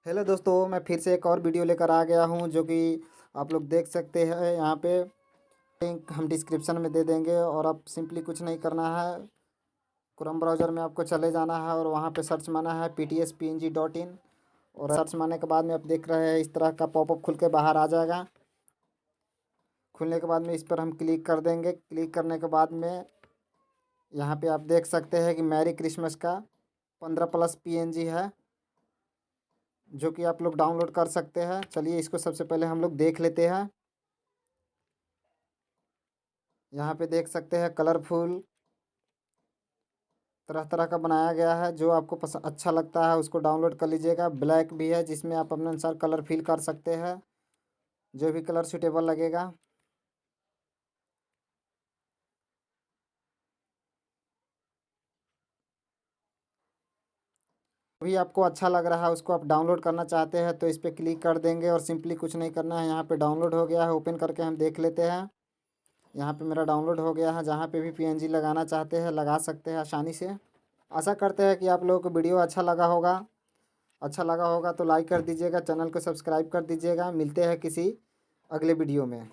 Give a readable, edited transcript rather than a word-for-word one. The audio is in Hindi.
हेलो दोस्तों, मैं फिर से एक और वीडियो लेकर आ गया हूँ जो कि आप लोग देख सकते हैं यहाँ पे। लिंक हम डिस्क्रिप्शन में दे देंगे और आप सिंपली कुछ नहीं करना है। क्रोम ब्राउज़र में आपको चले जाना है और वहाँ पे सर्च मारना है ptspng.in। और सर्च मारने के बाद में आप देख रहे हैं इस तरह का पॉपअप खुल के बाहर आ जाएगा। खुलने के बाद में इस पर हम क्लिक कर देंगे। क्लिक करने के बाद में यहाँ पे आप देख सकते हैं कि मैरी क्रिसमस का 15+ PNG है जो कि आप लोग डाउनलोड कर सकते हैं। चलिए इसको सबसे पहले हम लोग देख लेते हैं। यहाँ पे देख सकते हैं कलरफुल तरह तरह का बनाया गया है। जो आपको पसंद अच्छा लगता है उसको डाउनलोड कर लीजिएगा। ब्लैक भी है जिसमें आप अपने अनुसार कलर फिल कर सकते हैं, जो भी कलर सूटेबल लगेगा। भी आपको अच्छा लग रहा है उसको आप डाउनलोड करना चाहते हैं तो इस पर क्लिक कर देंगे और सिंपली कुछ नहीं करना है। यहाँ पे डाउनलोड हो गया है, ओपन करके हम देख लेते हैं। यहाँ पे मेरा डाउनलोड हो गया है। जहाँ पे भी PNG लगाना चाहते हैं लगा सकते हैं आसानी से। आशा करते हैं कि आप लोगों को वीडियो अच्छा लगा होगा। अच्छा लगा होगा तो लाइक कर दीजिएगा, चैनल को सब्सक्राइब कर दीजिएगा। मिलते हैं किसी अगले वीडियो में।